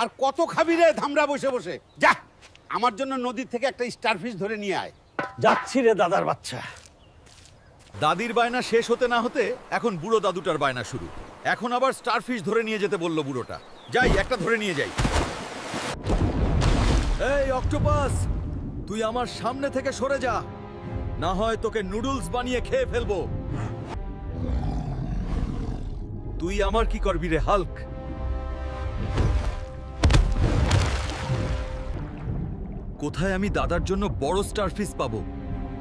আর কত খাবি রে ধামরা বসে বসে? যা, আমার জন্য নদীর থেকে একটা স্টারফিশ ধরে নিয়ে আয়। যাচ্ছি রে দাদার বাচ্চা। দাদির বায়না শেষ হতে না হতে এখন বুড়ো দাদুটার বায়না শুরু। এখন আবার স্টারফিশ ধরে নিয়ে যেতে বলল বুড়োটা। যাই, একটা ধরে নিয়ে যাই। এই অক্টোপাস, তুই আমার সামনে থেকে সরে যা, না হয় তোকে নুডলস বানিয়ে খেয়ে ফেলবো। তুই আমার কি করবি রে হাল্ক? কোথায় আমি দাদার জন্য বড় স্টারফিশ পাবো?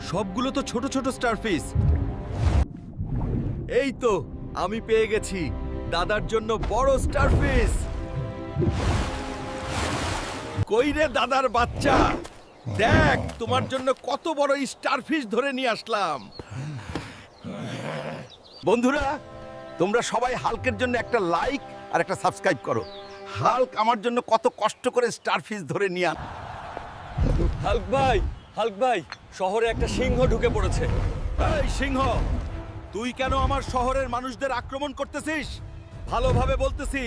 সবগুলো তো ছোট ছোট স্টারফিশ। এই তো আমি পেয়ে গেছি দাদার জন্য বড় স্টারফিশ। কই রে দাদার বাচ্চা, দেখ তোমার জন্য কত বড় স্টারফিশ ধরে নিয়ে আসলাম। বন্ধুরা, তোমরা সবাই হাল্কের জন্য একটা লাইক আর একটা সাবস্ক্রাইব করো। হাল্ক আমার জন্য কত কষ্ট করে স্টারফিশ ধরে নিয়ে আন। হাল্ক ভাই, শহরে একটা সিংহ ঢুকে পড়েছে। এই সিংহ, তুই কেন আমার শহরের মানুষদের আক্রমণ করতেছিস? ভালোভাবে বলতেছি,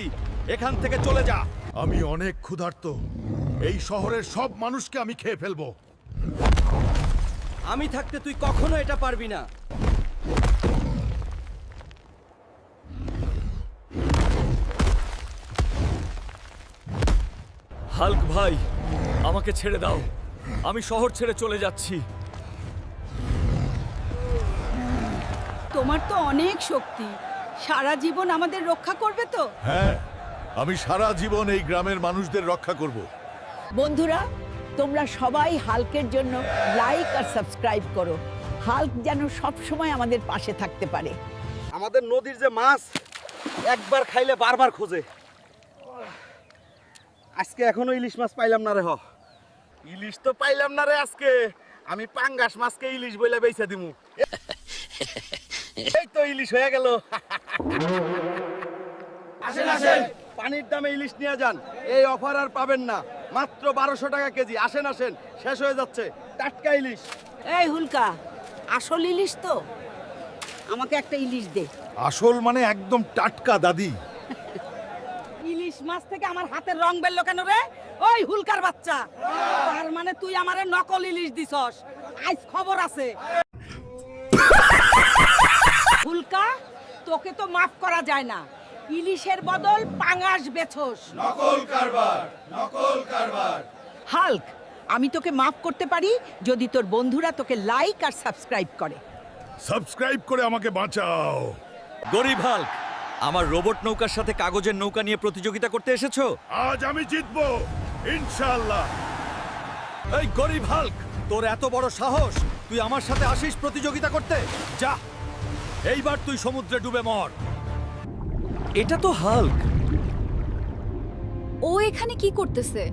এখান থেকে চলে যা। আমি অনেক ক্ষুধার্ত। এই শহরের সব মানুষকে আমি খেয়ে ফেলবো। আমি থাকতে তুই কখনো এটা পারবি না। হাল্ক ভাই, আমাকে ছেড়ে দাও, আমি শহর ছেড়ে চলে যাচ্ছি। তোমার তো অনেক শক্তি, সারা জীবন আমাদের রক্ষা করবে তো? হ্যাঁ, আমি সারা জীবন এই গ্রামের মানুষদের রক্ষা করব। বন্ধুরা, তোমরা সবাই হাল্কের জন্য লাইক আর সাবস্ক্রাইব করো। হাল্ক যেন সব সময় আমাদের পাশে থাকতে পারে। আমাদের নদীর যে মাছ একবার খাইলে বারবার খোঁজে। আজকে এখনো ইলিশ মাছ পাইলাম না রে। ইলিশ তো পাইলাম না রে আজকে। আমি পাঙ্গাস মাছকে ইলিশ বইলা বেচা দিমু। এই তো ইলিশ হয়ে গেল। আসেন আসেন, পানির দামে ইলিশ নিয়ে যান। এই অফার আর পাবেন না, মাত্র 1200 টাকা কেজি। আসেন আসেন, শেষ হয়ে যাচ্ছে। টাটকা ইলিশ। এই হুলকা, আসল ইলিশ তো? আমাকে একটা ইলিশ দে। আসল মানে একদম টাটকা দাদি। ইলিশ মাছ থেকে আমার হাতের রং বেরলো কেন রে? ওই হুলকার বাচ্চা, তার মানে তুই আমারে নকল ইলিশ দিছস। আজ খবর আছে। হুলকা, তোকে তো মাফ করা যায় না। ইলিশের বদল পাঙ্গাস বেছস। নকল কারবার। হাল্ক, আমি তোকে মাফ করতে পারি যদি তোর বন্ধুরা তোকে লাইক আর সাবস্ক্রাইব করে। সাবস্ক্রাইব করে আমাকে বাঁচাও। গরিব হাল্ক, আমার রোবট নৌকার সাথে কাগজের নৌকা নিয়ে প্রতিযোগিতা করতে এসেছো? আজ আমি জিতবো, ইনশাআল্লাহ। এই গরিব হাল্ক, তোর এত বড় সাহস, তুই আমার সাথে আসিস প্রতিযোগিতা করতে? যা, এইবার তুই সমুদ্রে ডুবে মর। এটা তো হাল্ক। ও এখানে কি করতেছে?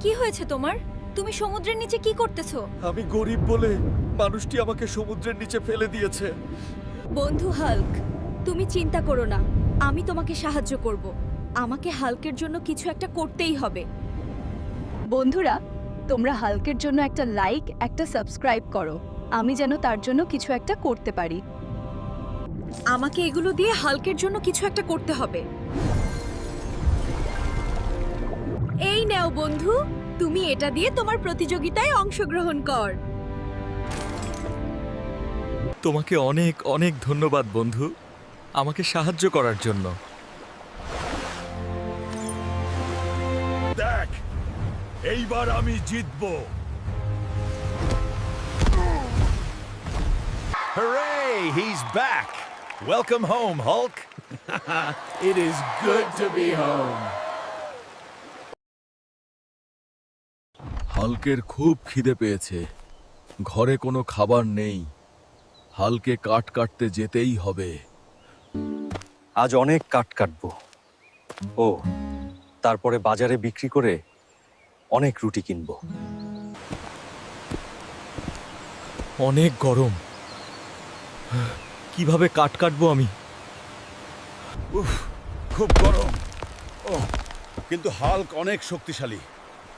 কি হয়েছে তোমার? তুমি সমুদ্রের নিচে কি করতেছো? আমি গরিব বলে মানুষটি আমাকে সমুদ্রের নিচে ফেলে দিয়েছে। বন্ধু হাল্ক, তুমি চিন্তা করো না, আমি তোমাকে সাহায্য করব। আমাকে হাল্কের জন্য কিছু একটা করতেই হবে। বন্ধুরা, তোমরা হাল্কের জন্য একটা লাইক, একটা সাবস্ক্রাইব করো। আমি যেন তার জন্য কিছু একটা করতে পারি। আমাকে এগুলো দিয়ে হাল্কের জন্য কিছু একটা করতে হবে। এই নাও বন্ধু, তুমি এটা দিয়ে তোমার প্রতিযোগিতায় অংশগ্রহণ কর। তোমাকে অনেক অনেক ধন্যবাদ বন্ধু, আমাকে সাহায্য করার জন্য। দেখ, এইবার আমি জিতবো। Hooray! He's back! Welcome home, Hulk! It is good to be home. হাল্কের খুব খিদে পেয়েছে, ঘরে কোনো খাবার নেই। হাল্কে কাঠ কাটতে যেতেই হবে। আজ অনেক কাঠ কাটবো। ও, তারপরে বাজারে বিক্রি করে অনেক রুটি কিনবো। অনেক গরম, কিভাবে কাঠ কাটবো আমি? খুব গরম। ও, কিন্তু হাল্ক অনেক শক্তিশালী।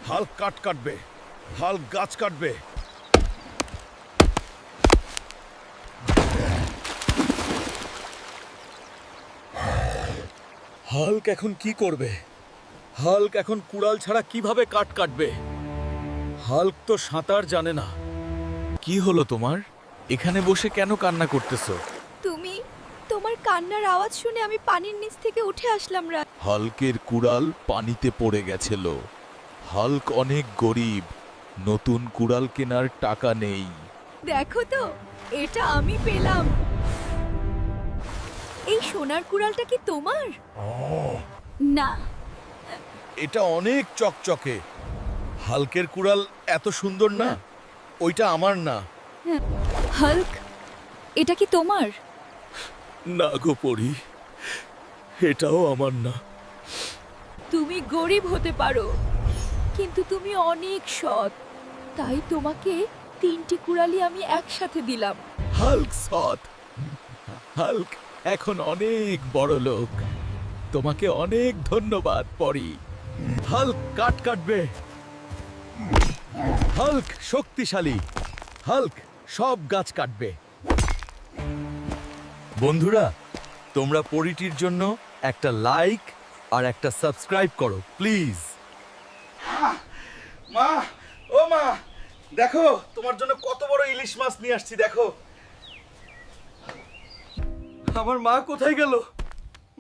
হাল্ক কাঠ কাটবে, হাল্ক গাছ কাটবে। হাল্ক এখন কি করবে? হাল্ক এখন কুড়াল ছাড়া কিভাবে কাট কাটবে? হাল্ক তো সাঁতার জানে না। কি হলো তোমার? এখানে বসে কেন কান্না করতেছো? তুমি তোমার কান্নার আওয়াজ শুনে আমি পানির নিচ থেকে উঠে আসলাম। হাল্কের কুড়াল পানিতে পড়ে গেছিল। হাল্ক অনেক গরিব, নতুন কুড়াল কেনার টাকা নেই। দেখো তো, এটা আমি পেলাম। এই সোনার কুড়ালটা কি তোমার? না, এটা অনেক চকচকে। হাল্কের কুড়াল এত সুন্দর না? ওইটা আমার না। হাল্ক, এটা কি তোমার? না গো পরি, এটাও আমার না। তুমি গরিব হতে পারো, কিন্তু তুমি অনেক সৎ, তাই তোমাকে 3টি কুড়ালি আমি একসাথে দিলাম। হাল্ক সৎ। হাল্ক এখন অনেক বড় লোক। তোমাকে অনেক ধন্যবাদ পরি। হাল্ক কাট কাটবে। হাল্ক শক্তিশালী। হাল্ক সব গাছ কাটবে। বন্ধুরা, তোমরা পরিটির জন্য একটা লাইক আর একটা সাবস্ক্রাইব করো প্লিজ। মা, ও মা, দেখো তোমার জন্য কত বড় ইলিশ মাছ নিয়ে আসছি। দেখো আমার মা কোথায় গেল?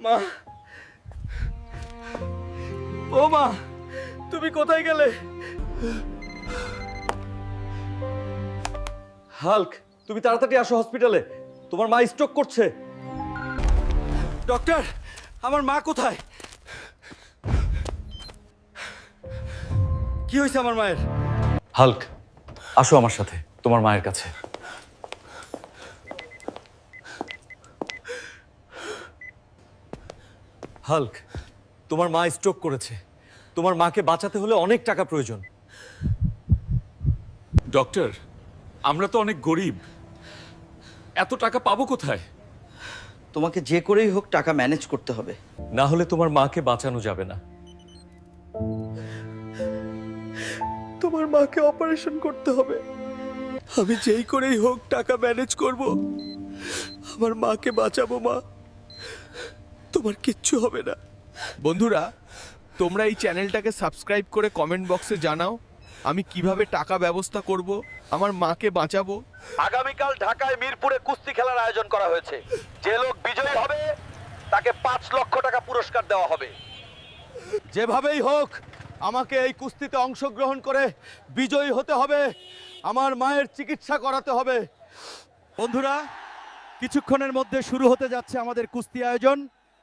মা, ও মা, তুমি কোথায় গেলে? হাল্ক, তুমি তাড়াতাড়ি আসো হসপিটালে, তোমার মা স্ট্রোক করছে। ডক্টর, আমার মা কোথায়? কি হয়েছে আমার মায়ের? হাল্ক, আসো আমার সাথে তোমার মায়ের কাছে। হাল্ক, তোমার মা স্ট্রোক করেছে। তোমার মাকে বাঁচাতে হলে অনেক টাকা প্রয়োজন। ডক্টর, আমরা তো অনেক গরিব, এত টাকা পাবো কোথায়? তোমাকে যে করেই হোক টাকা ম্যানেজ করতে হবে। না হলে তোমার মাকে বাঁচানো যাবে না। তোমার মাকে অপারেশন করতে হবে। আমি যেই করেই হোক টাকা ম্যানেজ করব। আমার মাকে বাঁচাবো। মা, তোমার কিচ্ছু হবে না। বন্ধুরা, তোমরা এই চ্যানেলটাকে সাবস্ক্রাইব করে কমেন্ট বক্সে জানাও আমি কিভাবে টাকা ব্যবস্থা করব, আমার মাকে বাঁচাবো। আগামীকাল ঢাকায় মিরপুরে কুস্তি খেলার আয়োজন করা হয়েছে। যে লোক বিজয়ী হবে তাকে 5 লক্ষ টাকা পুরস্কার দেওয়া হবে। যেভাবেই হোক আমাকে এই কুস্তিতে অংশগ্রহণ করে বিজয়ী হতে হবে। আমার মায়ের চিকিৎসা করাতে হবে। বন্ধুরা, কিছুক্ষণের মধ্যে শুরু হতে যাচ্ছে আমাদের কুস্তি আয়োজন।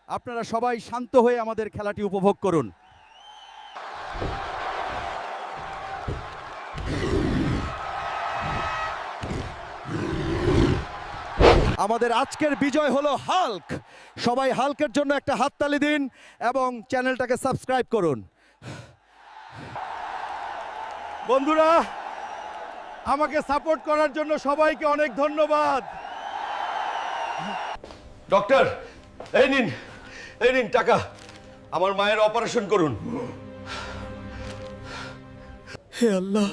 আপনারা সবাই শান্ত হয়ে আমাদের খেলাটি উপভোগ করুন। আমাদের আজকের বিজয় হলো হাল্ক। সবাই হাল্কের জন্য একটা হাততালি দিন এবং চ্যানেলটাকে সাবস্ক্রাইব করুন। বন্ধুরা, আমাকে সাপোর্ট করার জন্য সবাইকে অনেক ধন্যবাদ। ডক্টর, এই নিন টাকা, আমার মায়ের অপারেশন করুন। হে আল্লাহ,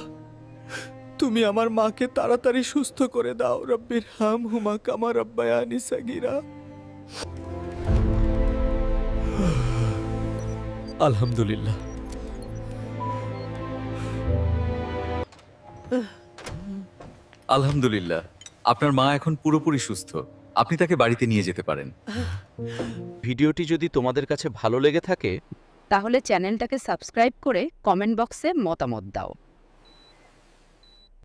তুমি আমার মাকে তাড়াতাড়ি সুস্থ করে দাও। রব্বির হাম হুমা কামা রব্বায়ানি সাগীরা। আলহামদুলিল্লাহ। আলহামদুলিল্লাহ, আপনার মা এখন পুরোপুরি সুস্থ। আপনি তাকে বাড়িতে নিয়ে যেতে পারেন। ভিডিওটি যদি তোমাদের কাছে ভালো লেগে থাকে তাহলে চ্যানেলটাকে সাবস্ক্রাইব করে কমেন্ট বক্সে মতামত দাও।